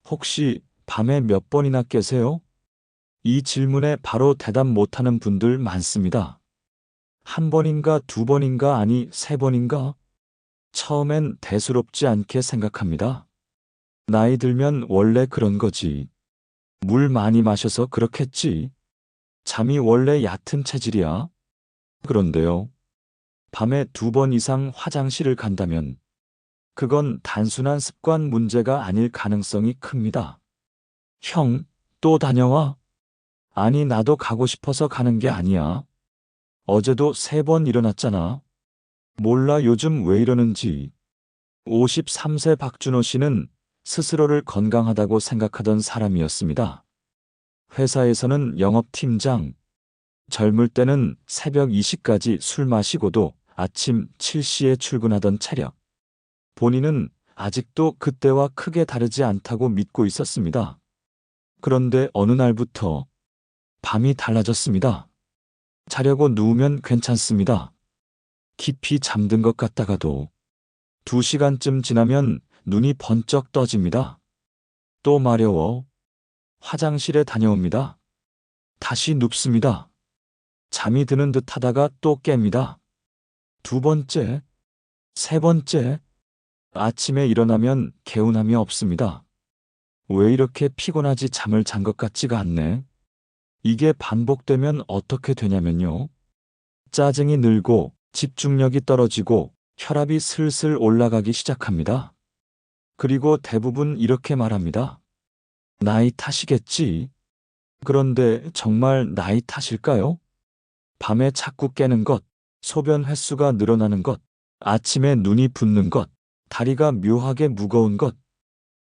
혹시 밤에 몇 번이나 깨세요? 이 질문에 바로 대답 못하는 분들 많습니다. 한 번인가 두 번인가 아니 세 번인가? 처음엔 대수롭지 않게 생각합니다. 나이 들면 원래 그런 거지. 물 많이 마셔서 그렇겠지. 잠이 원래 얕은 체질이야. 그런데요. 밤에 두 번 이상 화장실을 간다면 그건 단순한 습관 문제가 아닐 가능성이 큽니다. 형, 또 다녀와? 아니, 나도 가고 싶어서 가는 게 아니야. 어제도 세 번 일어났잖아. 몰라 요즘 왜 이러는지. 53세 박준호 씨는 스스로를 건강하다고 생각하던 사람이었습니다. 회사에서는 영업팀장, 젊을 때는 새벽 2시까지 술 마시고도 아침 7시에 출근하던 체력. 본인은 아직도 그때와 크게 다르지 않다고 믿고 있었습니다. 그런데 어느 날부터 밤이 달라졌습니다. 자려고 누우면 괜찮습니다. 깊이 잠든 것 같다가도 2시간쯤 지나면 눈이 번쩍 떠집니다. 또 마려워. 화장실에 다녀옵니다. 다시 눕습니다. 잠이 드는 듯 하다가 또 깹니다. 두 번째, 세 번째, 아침에 일어나면 개운함이 없습니다. 왜 이렇게 피곤하지 잠을 잔 것 같지가 않네. 이게 반복되면 어떻게 되냐면요. 짜증이 늘고 집중력이 떨어지고 혈압이 슬슬 올라가기 시작합니다. 그리고 대부분 이렇게 말합니다. 나이 탓이겠지. 그런데 정말 나이 탓일까요? 밤에 자꾸 깨는 것, 소변 횟수가 늘어나는 것, 아침에 눈이 붓는 것, 다리가 묘하게 무거운 것,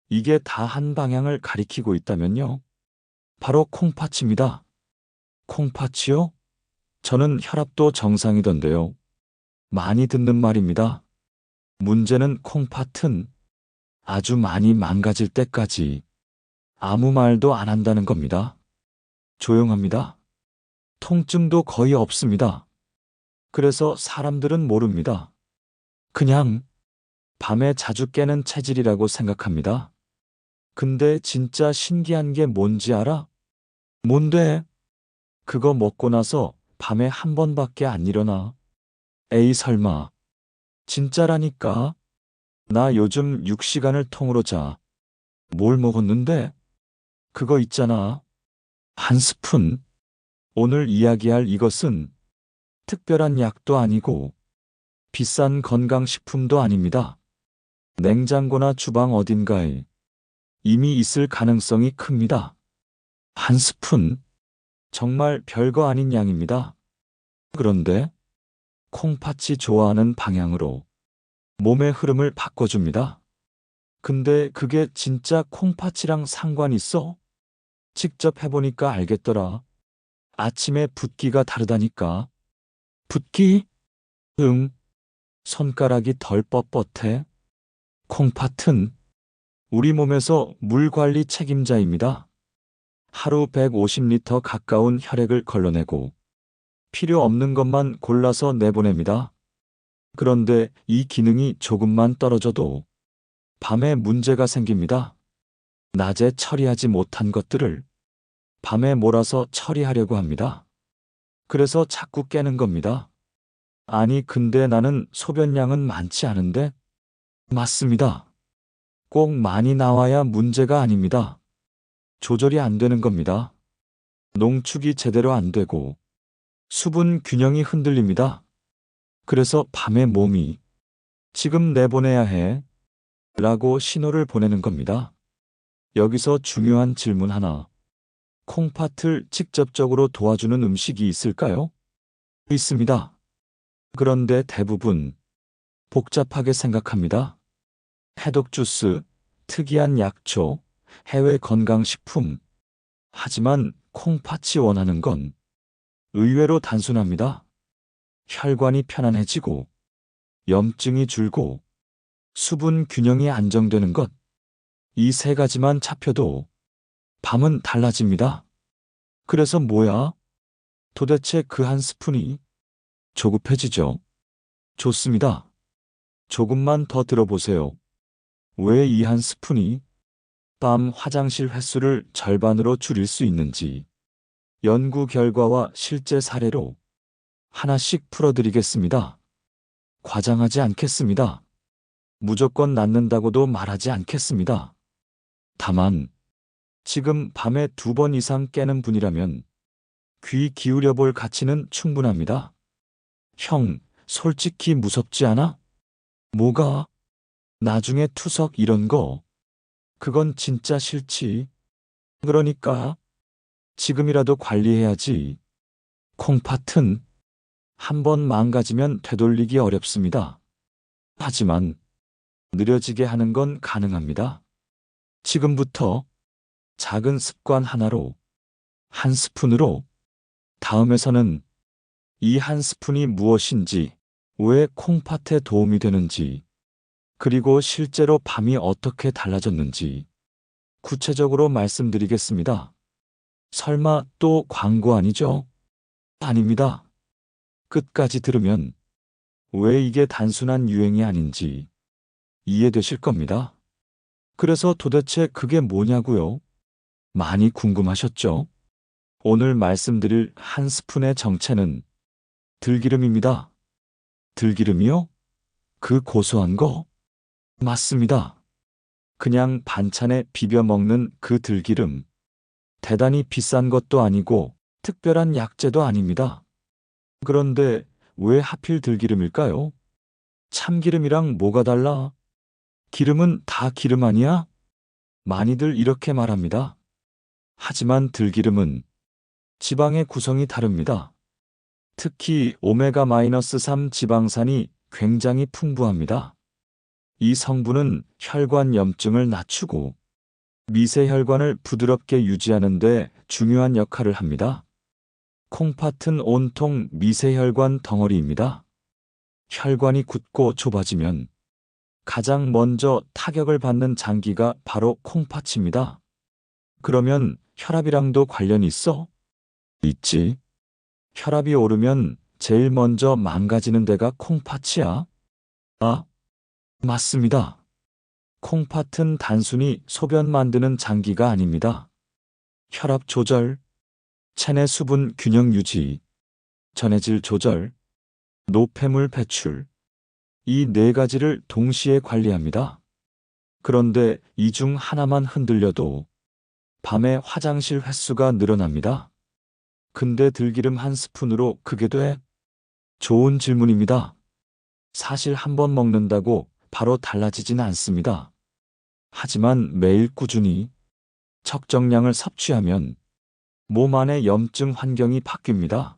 이게 다 한 방향을 가리키고 있다면요. 바로 콩팥입니다. 콩팥이요? 저는 혈압도 정상이던데요. 많이 듣는 말입니다. 문제는 콩팥은 아주 많이 망가질 때까지 아무 말도 안 한다는 겁니다. 조용합니다. 통증도 거의 없습니다. 그래서 사람들은 모릅니다. 그냥 밤에 자주 깨는 체질이라고 생각합니다. 근데 진짜 신기한 게 뭔지 알아? 뭔데? 그거 먹고 나서 밤에 한 번밖에 안 일어나. 에이 설마. 진짜라니까. 나 요즘 6시간을 통으로 자. 뭘 먹었는데? 그거 있잖아. 한 스푼. 오늘 이야기할 이것은 특별한 약도 아니고 비싼 건강식품도 아닙니다. 냉장고나 주방 어딘가에 이미 있을 가능성이 큽니다. 한 스푼. 정말 별거 아닌 양입니다. 그런데 콩팥이 좋아하는 방향으로 몸의 흐름을 바꿔줍니다. 근데 그게 진짜 콩팥이랑 상관 있어? 직접 해보니까 알겠더라. 아침에 붓기가 다르다니까. 붓기? 응. 손가락이 덜 뻣뻣해. 콩팥은 우리 몸에서 물 관리 책임자입니다. 하루 150리터 가까운 혈액을 걸러내고 필요 없는 것만 골라서 내보냅니다. 그런데 이 기능이 조금만 떨어져도 밤에 문제가 생깁니다. 낮에 처리하지 못한 것들을 밤에 몰아서 처리하려고 합니다. 그래서 자꾸 깨는 겁니다. 아니, 근데 나는 소변량은 많지 않은데? 맞습니다. 꼭 많이 나와야 문제가 아닙니다. 조절이 안 되는 겁니다. 농축이 제대로 안 되고 수분 균형이 흔들립니다. 그래서 밤에 몸이 지금 내보내야 해 라고 신호를 보내는 겁니다. 여기서 중요한 질문 하나. 콩팥을 직접적으로 도와주는 음식이 있을까요? 있습니다. 그런데 대부분 복잡하게 생각합니다. 해독 주스, 특이한 약초, 해외 건강식품. 하지만 콩팥이 원하는 건 의외로 단순합니다. 혈관이 편안해지고, 염증이 줄고, 수분 균형이 안정되는 것. 이 세 가지만 잡혀도 밤은 달라집니다. 그래서 뭐야? 도대체 그 한 스푼이 조급해지죠. 좋습니다. 조금만 더 들어보세요. 왜 이 한 스푼이 밤 화장실 횟수를 절반으로 줄일 수 있는지 연구 결과와 실제 사례로 하나씩 풀어드리겠습니다. 과장하지 않겠습니다. 무조건 낫는다고도 말하지 않겠습니다. 다만 지금 밤에 2번 이상 깨는 분이라면 귀 기울여 볼 가치는 충분합니다. 형, 솔직히 무섭지 않아? 뭐가? 나중에 투석 이런 거. 그건 진짜 싫지. 그러니까 지금이라도 관리해야지. 콩팥은 한번 망가지면 되돌리기 어렵습니다. 하지만 느려지게 하는 건 가능합니다. 지금부터 작은 습관 하나로, 한 스푼으로, 다음에서는 이 한 스푼이 무엇인지, 왜 콩팥에 도움이 되는지, 그리고 실제로 밤이 어떻게 달라졌는지 구체적으로 말씀드리겠습니다. 설마 또 광고 아니죠? 아닙니다. 끝까지 들으면 왜 이게 단순한 유행이 아닌지 이해되실 겁니다. 그래서 도대체 그게 뭐냐고요? 많이 궁금하셨죠? 오늘 말씀드릴 한 스푼의 정체는 들기름입니다. 들기름이요? 그 고소한 거? 맞습니다. 그냥 반찬에 비벼 먹는 그 들기름. 대단히 비싼 것도 아니고 특별한 약재도 아닙니다. 그런데 왜 하필 들기름일까요? 참기름이랑 뭐가 달라? 기름은 다 기름 아니야? 많이들 이렇게 말합니다. 하지만 들기름은 지방의 구성이 다릅니다. 특히 오메가-3 지방산이 굉장히 풍부합니다. 이 성분은 혈관 염증을 낮추고 미세혈관을 부드럽게 유지하는 데 중요한 역할을 합니다. 콩팥은 온통 미세혈관 덩어리입니다. 혈관이 굳고 좁아지면 가장 먼저 타격을 받는 장기가 바로 콩팥입니다. 그러면 혈압이랑도 관련이 있어? 있지. 혈압이 오르면 제일 먼저 망가지는 데가 콩팥이야. 아, 맞습니다. 콩팥은 단순히 소변 만드는 장기가 아닙니다. 혈압 조절, 체내 수분 균형 유지, 전해질 조절, 노폐물 배출, 이 4가지를 동시에 관리합니다. 그런데 이 중 하나만 흔들려도 밤에 화장실 횟수가 늘어납니다. 근데 들기름 한 스푼으로 그게 돼? 좋은 질문입니다. 사실 한 번 먹는다고 바로 달라지진 않습니다. 하지만 매일 꾸준히 적정량을 섭취하면 몸 안의 염증 환경이 바뀝니다.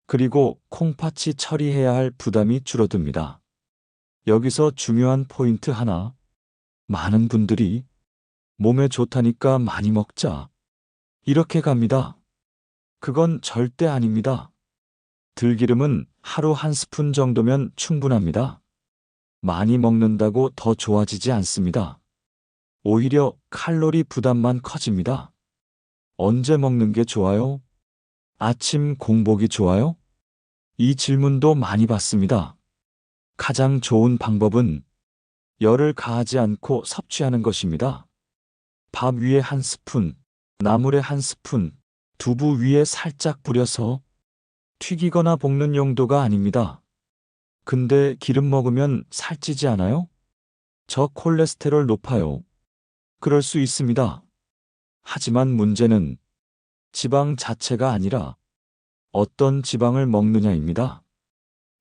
그리고 콩팥이 처리해야 할 부담이 줄어듭니다. 여기서 중요한 포인트 하나. 많은 분들이 몸에 좋다니까 많이 먹자, 이렇게 갑니다. 그건 절대 아닙니다. 들기름은 하루 한 스푼 정도면 충분합니다. 많이 먹는다고 더 좋아지지 않습니다. 오히려 칼로리 부담만 커집니다. 언제 먹는 게 좋아요? 아침 공복이 좋아요? 이 질문도 많이 받습니다. 가장 좋은 방법은 열을 가하지 않고 섭취하는 것입니다. 밥 위에 한 스푼, 나물에 한 스푼, 두부 위에 살짝 뿌려서 튀기거나 볶는 용도가 아닙니다. 근데 기름 먹으면 살찌지 않아요? 저 콜레스테롤 높아요. 그럴 수 있습니다. 하지만 문제는 지방 자체가 아니라 어떤 지방을 먹느냐입니다.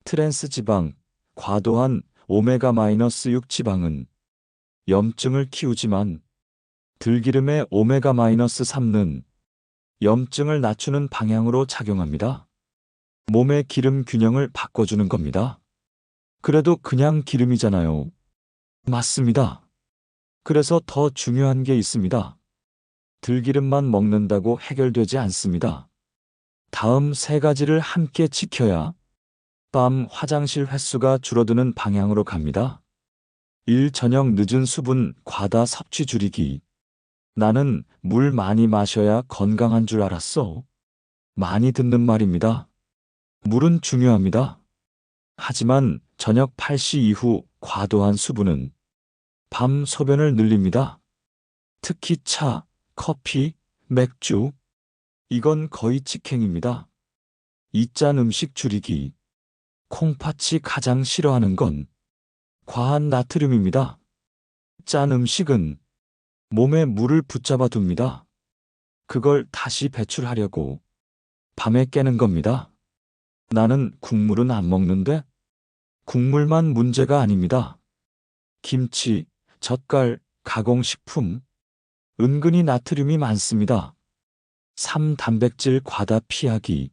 트랜스 지방, 과도한 오메가-6 지방은 염증을 키우지만 들기름의 오메가-3는 염증을 낮추는 방향으로 작용합니다. 몸의 기름 균형을 바꿔주는 겁니다. 그래도 그냥 기름이잖아요. 맞습니다. 그래서 더 중요한 게 있습니다. 들기름만 먹는다고 해결되지 않습니다. 다음 3가지를 함께 지켜야 밤 화장실 횟수가 줄어드는 방향으로 갑니다. 1. 저녁 늦은 수분 과다 섭취 줄이기. 나는 물 많이 마셔야 건강한 줄 알았어. 많이 듣는 말입니다. 물은 중요합니다. 하지만 저녁 8시 이후 과도한 수분은 밤 소변을 늘립니다. 특히 차, 커피, 맥주, 이건 거의 직행입니다. 이 짠 음식 줄이기. 콩팥이 가장 싫어하는 건 과한 나트륨입니다. 짠 음식은 몸에 물을 붙잡아 둡니다. 그걸 다시 배출하려고 밤에 깨는 겁니다. 나는 국물은 안 먹는데? 국물만 문제가 아닙니다. 김치, 젓갈, 가공식품, 은근히 나트륨이 많습니다. 3. 단백질 과다 피하기.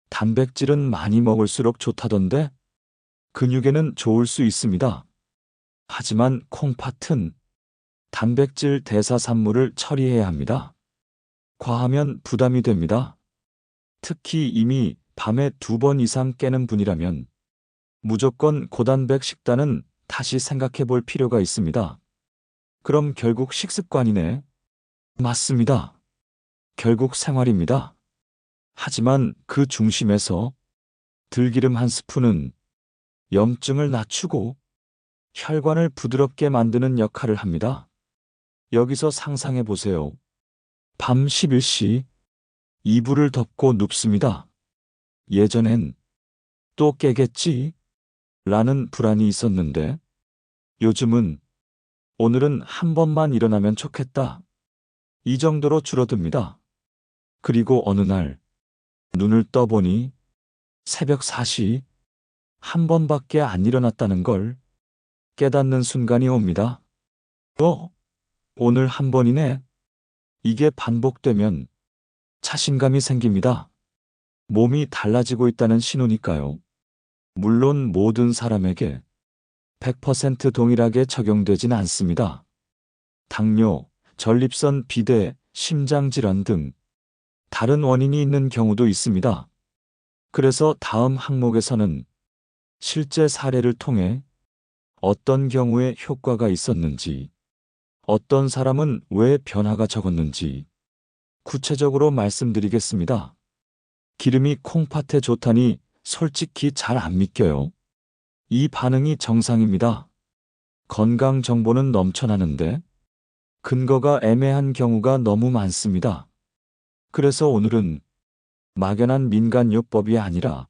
단백질은 많이 먹을수록 좋다던데 근육에는 좋을 수 있습니다. 하지만 콩팥은 단백질 대사산물을 처리해야 합니다. 과하면 부담이 됩니다. 특히 이미 밤에 2번 이상 깨는 분이라면 무조건 고단백 식단은 다시 생각해 볼 필요가 있습니다. 그럼 결국 식습관이네. 맞습니다. 결국 생활입니다. 하지만 그 중심에서 들기름 한 스푼은 염증을 낮추고 혈관을 부드럽게 만드는 역할을 합니다. 여기서 상상해 보세요. 밤 11시 이불을 덮고 눕습니다. 예전엔 또 깨겠지? 라는 불안이 있었는데 요즘은 오늘은 한 번만 일어나면 좋겠다. 이 정도로 줄어듭니다. 그리고 어느 날 눈을 떠보니 새벽 4시 한 번밖에 안 일어났다는 걸 깨닫는 순간이 옵니다. 오늘 한 번이네. 이게 반복되면 자신감이 생깁니다. 몸이 달라지고 있다는 신호니까요. 물론 모든 사람에게 100% 동일하게 적용되진 않습니다. 당뇨, 전립선 비대, 심장질환 등 다른 원인이 있는 경우도 있습니다. 그래서 다음 항목에서는 실제 사례를 통해 어떤 경우에 효과가 있었는지, 어떤 사람은 왜 변화가 적었는지 구체적으로 말씀드리겠습니다. 기름이 콩팥에 좋다니 솔직히 잘 안 믿겨요. 이 반응이 정상입니다. 건강 정보는 넘쳐나는데 근거가 애매한 경우가 너무 많습니다. 그래서 오늘은 막연한 민간요법이 아니라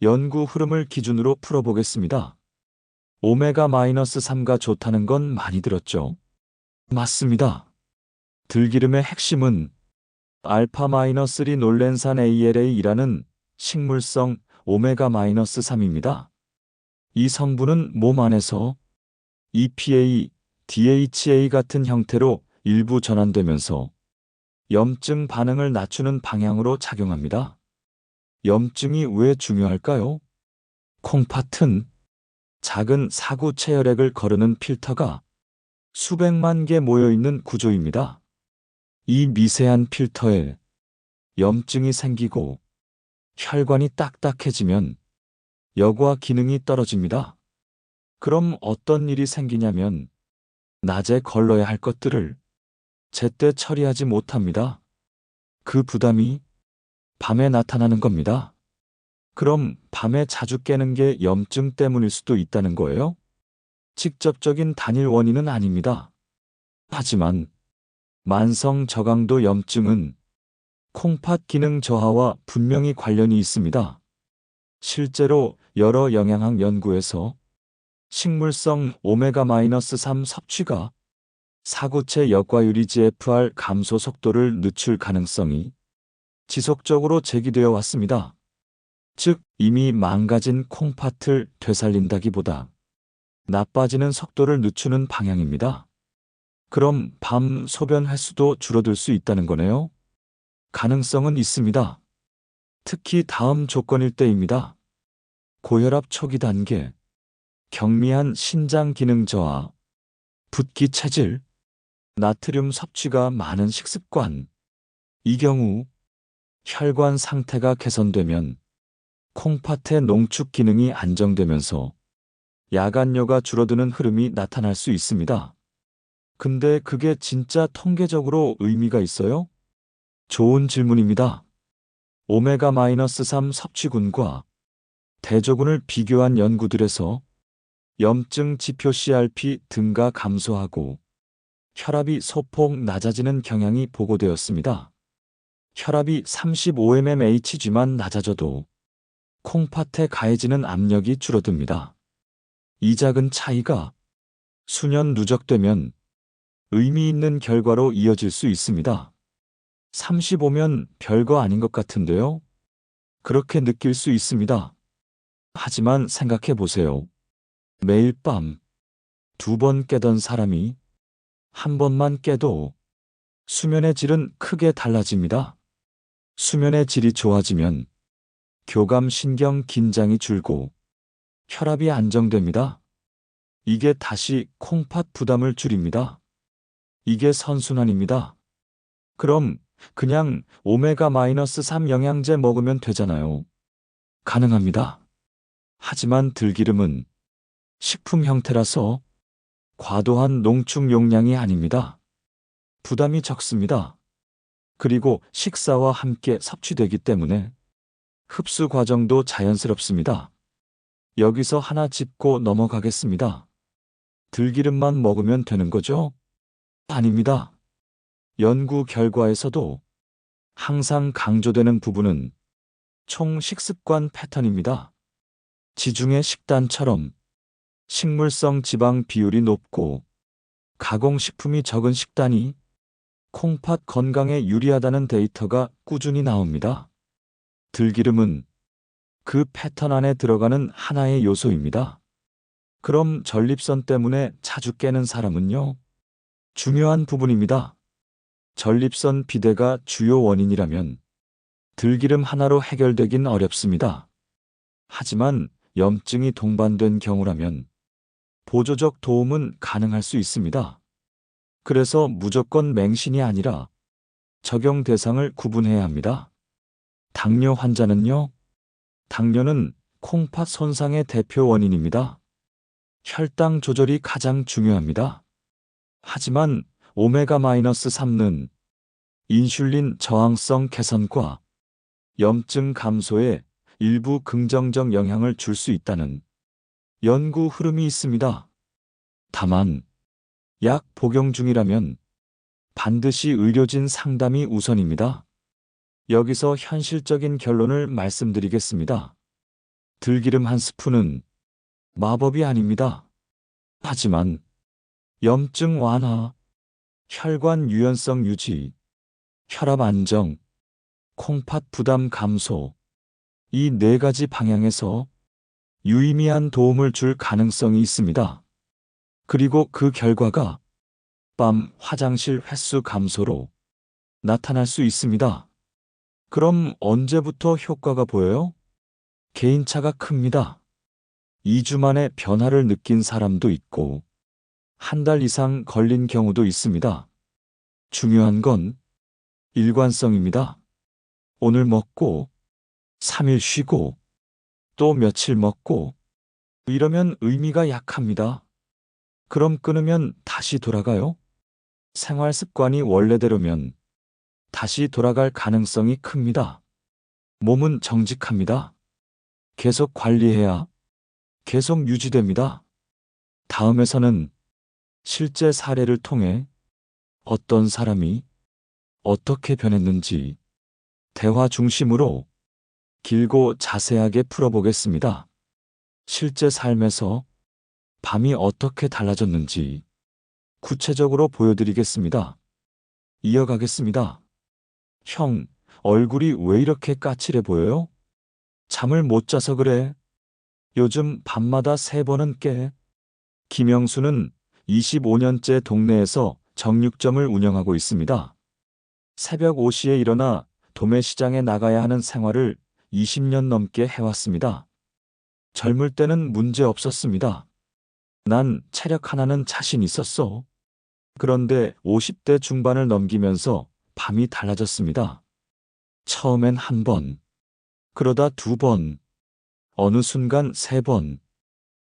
연구 흐름을 기준으로 풀어보겠습니다. 오메가-3가 좋다는 건 많이 들었죠? 맞습니다. 들기름의 핵심은 알파-3놀렌산 ALA이라는 식물성 오메가-3입니다. 이 성분은 몸 안에서 EPA, DHA 같은 형태로 일부 전환되면서 염증 반응을 낮추는 방향으로 작용합니다. 염증이 왜 중요할까요? 콩팥은 작은 사구 체혈액을 거르는 필터가 수백만 개 모여있는 구조입니다. 이 미세한 필터에 염증이 생기고 혈관이 딱딱해지면 여과 기능이 떨어집니다. 그럼 어떤 일이 생기냐면 낮에 걸러야 할 것들을 제때 처리하지 못합니다. 그 부담이 밤에 나타나는 겁니다. 그럼 밤에 자주 깨는 게 염증 때문일 수도 있다는 거예요? 직접적인 단일 원인은 아닙니다. 하지만 만성 저강도 염증은 콩팥 기능 저하와 분명히 관련이 있습니다. 실제로 여러 영양학 연구에서 식물성 오메가-3 섭취가 사구체 역과율이 GFR 감소 속도를 늦출 가능성이 지속적으로 제기되어 왔습니다. 즉, 이미 망가진 콩팥을 되살린다기보다 나빠지는 속도를 늦추는 방향입니다. 그럼 밤 소변 횟수도 줄어들 수 있다는 거네요? 가능성은 있습니다. 특히 다음 조건일 때입니다. 고혈압 초기 단계, 경미한 신장 기능 저하, 붓기 체질, 나트륨 섭취가 많은 식습관. 이 경우 혈관 상태가 개선되면 콩팥의 농축 기능이 안정되면서 야간뇨가 줄어드는 흐름이 나타날 수 있습니다. 근데 그게 진짜 통계적으로 의미가 있어요? 좋은 질문입니다. 오메가-3 섭취군과 대조군을 비교한 연구들에서 염증 지표 CRP 등가 감소하고 혈압이 소폭 낮아지는 경향이 보고되었습니다. 혈압이 35mmHg만 낮아져도 콩팥에 가해지는 압력이 줄어듭니다. 이 작은 차이가 수년 누적되면 의미 있는 결과로 이어질 수 있습니다. 35면 별거 아닌 것 같은데요? 그렇게 느낄 수 있습니다. 하지만 생각해 보세요. 매일 밤 2번 깨던 사람이 한 번만 깨도 수면의 질은 크게 달라집니다. 수면의 질이 좋아지면 교감 신경 긴장이 줄고 혈압이 안정됩니다. 이게 다시 콩팥 부담을 줄입니다. 이게 선순환입니다. 그럼 그냥 오메가-3 영양제 먹으면 되잖아요. 가능합니다. 하지만 들기름은 식품 형태라서 과도한 농축 용량이 아닙니다. 부담이 적습니다. 그리고 식사와 함께 섭취되기 때문에 흡수 과정도 자연스럽습니다. 여기서 하나 짚고 넘어가겠습니다. 들기름만 먹으면 되는 거죠? 아닙니다. 연구 결과에서도 항상 강조되는 부분은 총 식습관 패턴입니다. 지중해 식단처럼 식물성 지방 비율이 높고 가공식품이 적은 식단이 콩팥 건강에 유리하다는 데이터가 꾸준히 나옵니다. 들기름은 그 패턴 안에 들어가는 하나의 요소입니다. 그럼 전립선 때문에 자주 깨는 사람은요? 중요한 부분입니다. 전립선 비대가 주요 원인이라면 들기름 하나로 해결되긴 어렵습니다. 하지만 염증이 동반된 경우라면 보조적 도움은 가능할 수 있습니다. 그래서 무조건 맹신이 아니라 적용 대상을 구분해야 합니다. 당뇨 환자는요? 당뇨는 콩팥 손상의 대표 원인입니다. 혈당 조절이 가장 중요합니다. 하지만 오메가-3는 인슐린 저항성 개선과 염증 감소에 일부 긍정적 영향을 줄 수 있다는 연구 흐름이 있습니다. 다만 약 복용 중이라면 반드시 의료진 상담이 우선입니다. 여기서 현실적인 결론을 말씀드리겠습니다. 들기름 한 스푼은 마법이 아닙니다. 하지만 염증 완화, 혈관 유연성 유지, 혈압 안정, 콩팥 부담 감소, 이 4가지 방향에서 유의미한 도움을 줄 가능성이 있습니다. 그리고 그 결과가 밤 화장실 횟수 감소로 나타날 수 있습니다. 그럼 언제부터 효과가 보여요? 개인차가 큽니다. 2주 만에 변화를 느낀 사람도 있고, 한 달 이상 걸린 경우도 있습니다. 중요한 건 일관성입니다. 오늘 먹고, 3일 쉬고, 또 며칠 먹고, 이러면 의미가 약합니다. 그럼 끊으면 다시 돌아가요? 생활 습관이 원래대로면 다시 돌아갈 가능성이 큽니다. 몸은 정직합니다. 계속 관리해야 계속 유지됩니다. 다음에서는 실제 사례를 통해 어떤 사람이 어떻게 변했는지 대화 중심으로 길고 자세하게 풀어보겠습니다. 실제 삶에서 밤이 어떻게 달라졌는지 구체적으로 보여드리겠습니다. 이어가겠습니다. 형, 얼굴이 왜 이렇게 까칠해 보여요? 잠을 못 자서 그래. 요즘 밤마다 3번은 깨. 김영수는 25년째 동네에서 정육점을 운영하고 있습니다. 새벽 5시에 일어나 도매시장에 나가야 하는 생활을 20년 넘게 해왔습니다. 젊을 때는 문제 없었습니다. 난 체력 하나는 자신 있었어. 그런데 50대 중반을 넘기면서 밤이 달라졌습니다. 처음엔 1번, 그러다 2번, 어느 순간 3번.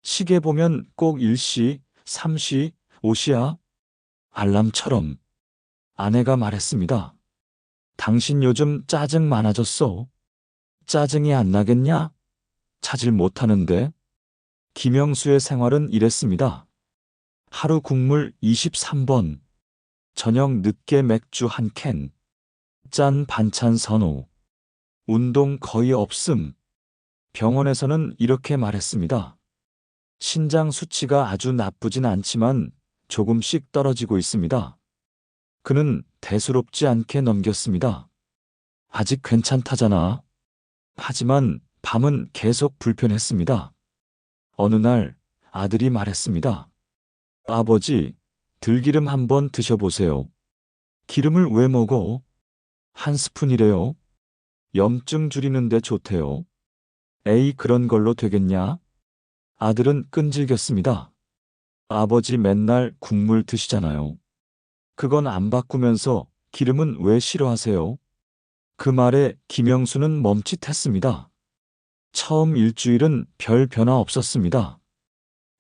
시계 보면 꼭 1시, 3시, 5시야. 알람처럼. 아내가 말했습니다. 당신 요즘 짜증 많아졌어. 짜증이 안 나겠냐? 찾질 못하는데. 김영수의 생활은 이랬습니다. 하루 국물 23번, 저녁 늦게 맥주 한 캔, 짠 반찬 선호, 운동 거의 없음. 병원에서는 이렇게 말했습니다. 신장 수치가 아주 나쁘진 않지만 조금씩 떨어지고 있습니다. 그는 대수롭지 않게 넘겼습니다. 아직 괜찮다잖아. 하지만 밤은 계속 불편했습니다. 어느 날 아들이 말했습니다. 아버지, 들기름 한번 드셔보세요. 기름을 왜 먹어? 한 스푼이래요. 염증 줄이는데 좋대요. 에이, 그런 걸로 되겠냐? 아들은 끈질겼습니다. 아버지 맨날 국물 드시잖아요. 그건 안 바꾸면서 기름은 왜 싫어하세요? 그 말에 김영수는 멈칫했습니다. 처음 일주일은 별 변화 없었습니다.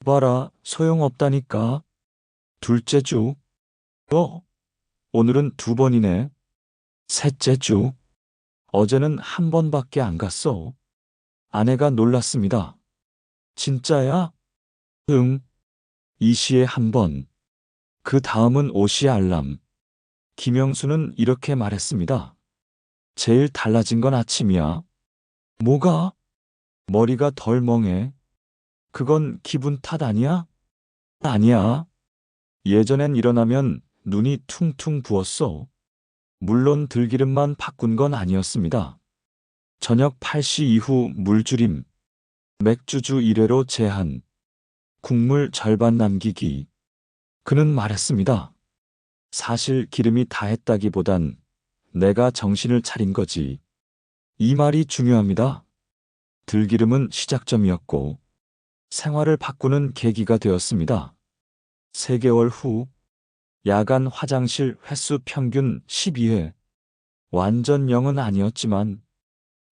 봐라, 소용없다니까. 둘째 주. 오늘은 2번이네. 셋째 주. 어제는 1번밖에 안 갔어. 아내가 놀랐습니다. 진짜야? 응. 2시에 1번. 그 다음은 5시에 알람. 김영수는 이렇게 말했습니다. 제일 달라진 건 아침이야. 뭐가? 머리가 덜 멍해. 그건 기분 탓 아니야? 아니야. 예전엔 일어나면 눈이 퉁퉁 부었어. 물론 들기름만 바꾼 건 아니었습니다. 저녁 8시 이후 물줄임, 맥주주 1회로 제한, 국물 절반 남기기. 그는 말했습니다. 사실 기름이 다 했다기보단 내가 정신을 차린 거지. 이 말이 중요합니다. 들기름은 시작점이었고 생활을 바꾸는 계기가 되었습니다. 3개월 후 야간 화장실 횟수 평균 12회. 완전 0은 아니었지만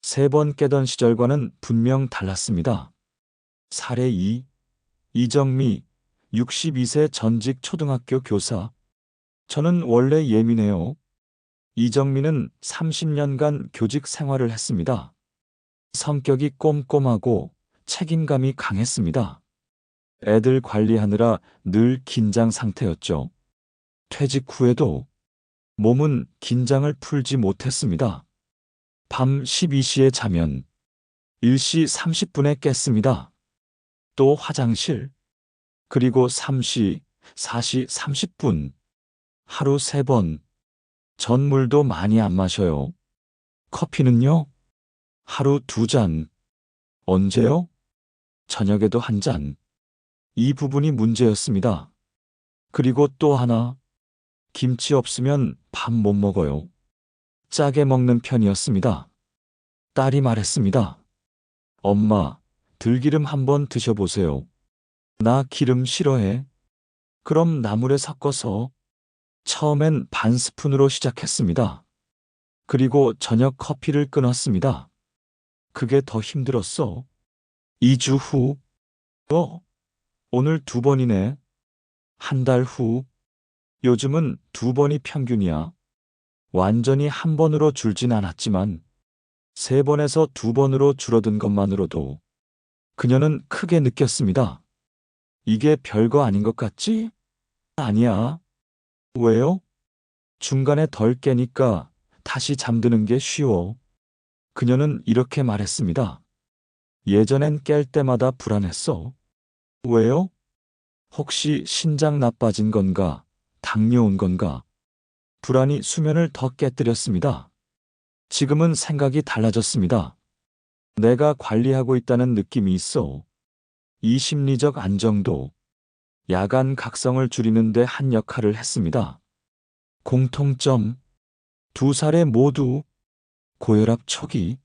3번 깨던 시절과는 분명 달랐습니다. 사례 2. 이정미, 62세 전직 초등학교 교사. 저는 원래 예민해요. 이정미는 30년간 교직 생활을 했습니다. 성격이 꼼꼼하고 책임감이 강했습니다. 애들 관리하느라 늘 긴장 상태였죠. 퇴직 후에도 몸은 긴장을 풀지 못했습니다. 밤 12시에 자면 1시 30분에 깼습니다. 또 화장실, 그리고 3시, 4시 30분. 하루 3번. 전물도 많이 안 마셔요. 커피는요? 하루 2잔. 언제요? 저녁에도 1잔. 이 부분이 문제였습니다. 그리고 또 하나. 김치 없으면 밥 못 먹어요. 짜게 먹는 편이었습니다. 딸이 말했습니다. 엄마, 들기름 한번 드셔보세요. 나 기름 싫어해. 그럼 나물에 섞어서. 처음엔 반 스푼으로 시작했습니다. 그리고 저녁 커피를 끊었습니다. 그게 더 힘들었어. 2주 후. 오늘 2번이네. 한 달 후. 요즘은 2번이 평균이야. 완전히 1번으로 줄진 않았지만 3번에서 2번으로 줄어든 것만으로도 그녀는 크게 느꼈습니다. 이게 별거 아닌 것 같지? 아니야. 왜요? 중간에 덜 깨니까 다시 잠드는 게 쉬워. 그녀는 이렇게 말했습니다. 예전엔 깰 때마다 불안했어. 왜요? 혹시 신장 나빠진 건가? 당뇨 온 건가? 불안이 수면을 더 깨뜨렸습니다. 지금은 생각이 달라졌습니다. 내가 관리하고 있다는 느낌이 있어. 이 심리적 안정도 야간 각성을 줄이는데 한 역할을 했습니다. 공통점. 2사례 모두 고혈압 초기,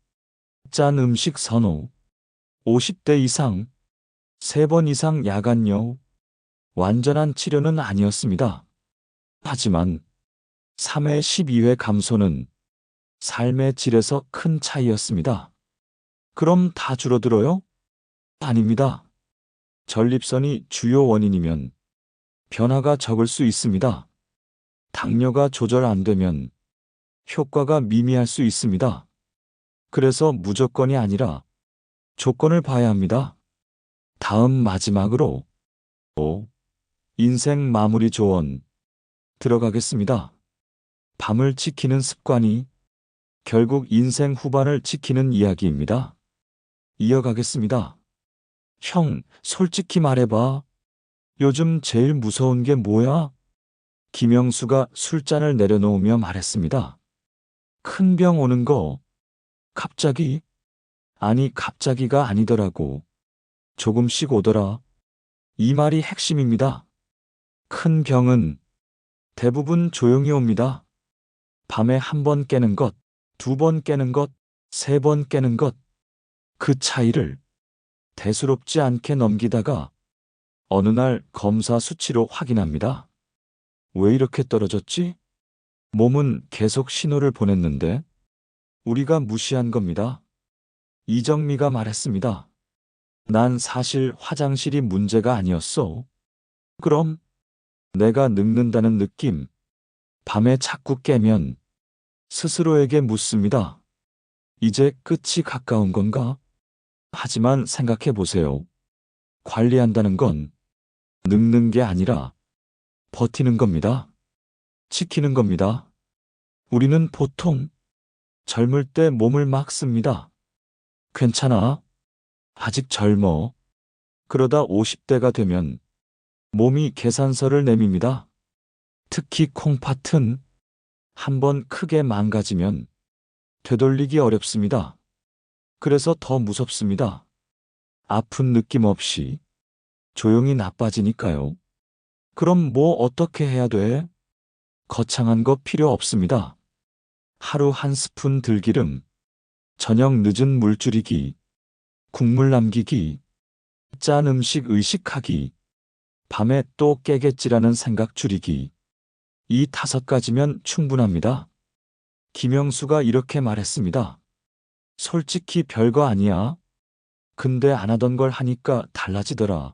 짠 음식 선호, 50대 이상, 3번 이상 야간요. 완전한 치료는 아니었습니다. 하지만 3회 12회 감소는 삶의 질에서 큰 차이였습니다. 그럼 다 줄어들어요? 아닙니다. 전립선이 주요 원인이면 변화가 적을 수 있습니다. 당뇨가 조절 안 되면 효과가 미미할 수 있습니다. 그래서 무조건이 아니라 조건을 봐야 합니다. 다음 마지막으로 5. 인생 마무리 조언. 들어가겠습니다. 밤을 지키는 습관이 결국 인생 후반을 지키는 이야기입니다. 이어가겠습니다. 형, 솔직히 말해봐. 요즘 제일 무서운 게 뭐야? 김영수가 술잔을 내려놓으며 말했습니다. 큰 병 오는 거. 갑자기? 아니, 갑자기가 아니더라고. 조금씩 오더라. 이 말이 핵심입니다. 큰 병은 대부분 조용히 옵니다. 밤에 한 번 깨는 것, 두 번 깨는 것, 세 번 깨는 것. 그 차이를 대수롭지 않게 넘기다가 어느 날 검사 수치로 확인합니다. 왜 이렇게 떨어졌지? 몸은 계속 신호를 보냈는데 우리가 무시한 겁니다. 이정미가 말했습니다. 난 사실 화장실이 문제가 아니었어. 그럼 내가 늙는다는 느낌, 밤에 자꾸 깨면 스스로에게 묻습니다. 이제 끝이 가까운 건가? 하지만 생각해 보세요. 관리한다는 건 늙는 게 아니라 버티는 겁니다. 지키는 겁니다. 우리는 보통 젊을 때 몸을 막 씁니다. 괜찮아. 아직 젊어. 그러다 50대가 되면 몸이 계산서를 내밉니다. 특히 콩팥은 한번 크게 망가지면 되돌리기 어렵습니다. 그래서 더 무섭습니다. 아픈 느낌 없이 조용히 나빠지니까요. 그럼 뭐 어떻게 해야 돼? 거창한 거 필요 없습니다. 하루 한 스푼 들기름, 저녁 늦은 물 줄이기, 국물 남기기, 짠 음식 의식하기, 밤에 또 깨겠지라는 생각 줄이기. 이 5가지면 충분합니다. 김영수가 이렇게 말했습니다. 솔직히 별거 아니야. 근데 안 하던 걸 하니까 달라지더라.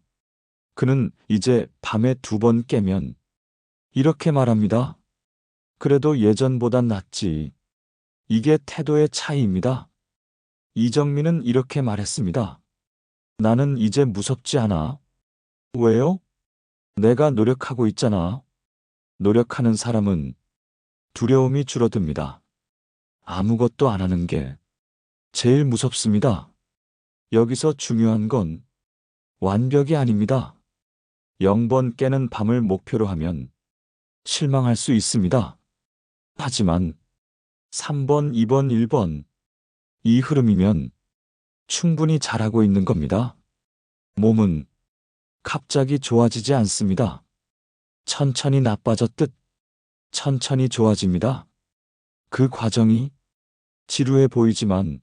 그는 이제 밤에 2번 깨면 이렇게 말합니다. 그래도 예전보단 낫지. 이게 태도의 차이입니다. 이정민은 이렇게 말했습니다. 나는 이제 무섭지 않아. 왜요? 내가 노력하고 있잖아. 노력하는 사람은 두려움이 줄어듭니다. 아무것도 안 하는 게 제일 무섭습니다. 여기서 중요한 건 완벽이 아닙니다. 0번 깨는 밤을 목표로 하면 실망할 수 있습니다. 하지만 3번, 2번, 1번 이 흐름이면 충분히 잘하고 있는 겁니다. 몸은 갑자기 좋아지지 않습니다. 천천히 나빠졌듯 천천히 좋아집니다. 그 과정이 지루해 보이지만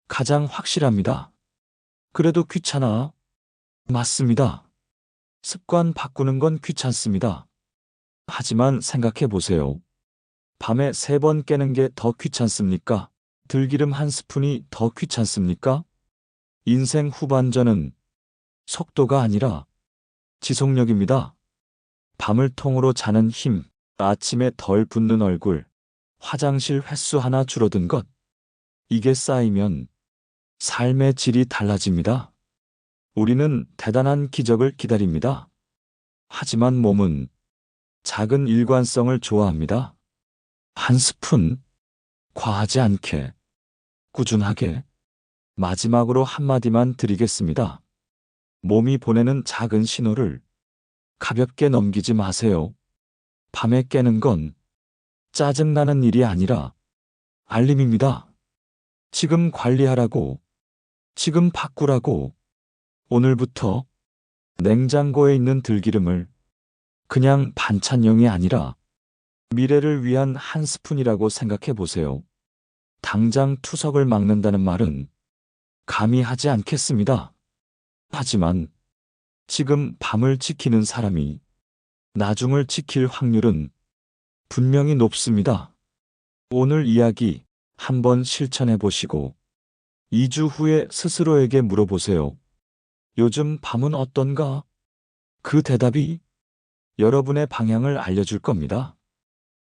가장 확실합니다. 그래도 귀찮아. 맞습니다. 습관 바꾸는 건 귀찮습니다. 하지만 생각해 보세요. 밤에 3번 깨는 게 더 귀찮습니까? 들기름 한 스푼이 더 귀찮습니까? 인생 후반전은 속도가 아니라 지속력입니다. 밤을 통으로 자는 힘, 아침에 덜 붓는 얼굴, 화장실 횟수 하나 줄어든 것. 이게 쌓이면 삶의 질이 달라집니다. 우리는 대단한 기적을 기다립니다. 하지만 몸은 작은 일관성을 좋아합니다. 한 스푼, 과하지 않게, 꾸준하게. 마지막으로 한마디만 드리겠습니다. 몸이 보내는 작은 신호를 가볍게 넘기지 마세요. 밤에 깨는 건 짜증나는 일이 아니라 알림입니다. 지금 관리하라고, 지금 바꾸라고. 오늘부터 냉장고에 있는 들기름을 그냥 반찬용이 아니라 미래를 위한 한 스푼이라고 생각해 보세요. 당장 투석을 막는다는 말은 감히 하지 않겠습니다. 하지만 지금 밤을 지키는 사람이 나중을 지킬 확률은 분명히 높습니다. 오늘 이야기 한번 실천해 보시고 2주 후에 스스로에게 물어보세요. 요즘 밤은 어떤가? 그 대답이 여러분의 방향을 알려줄 겁니다.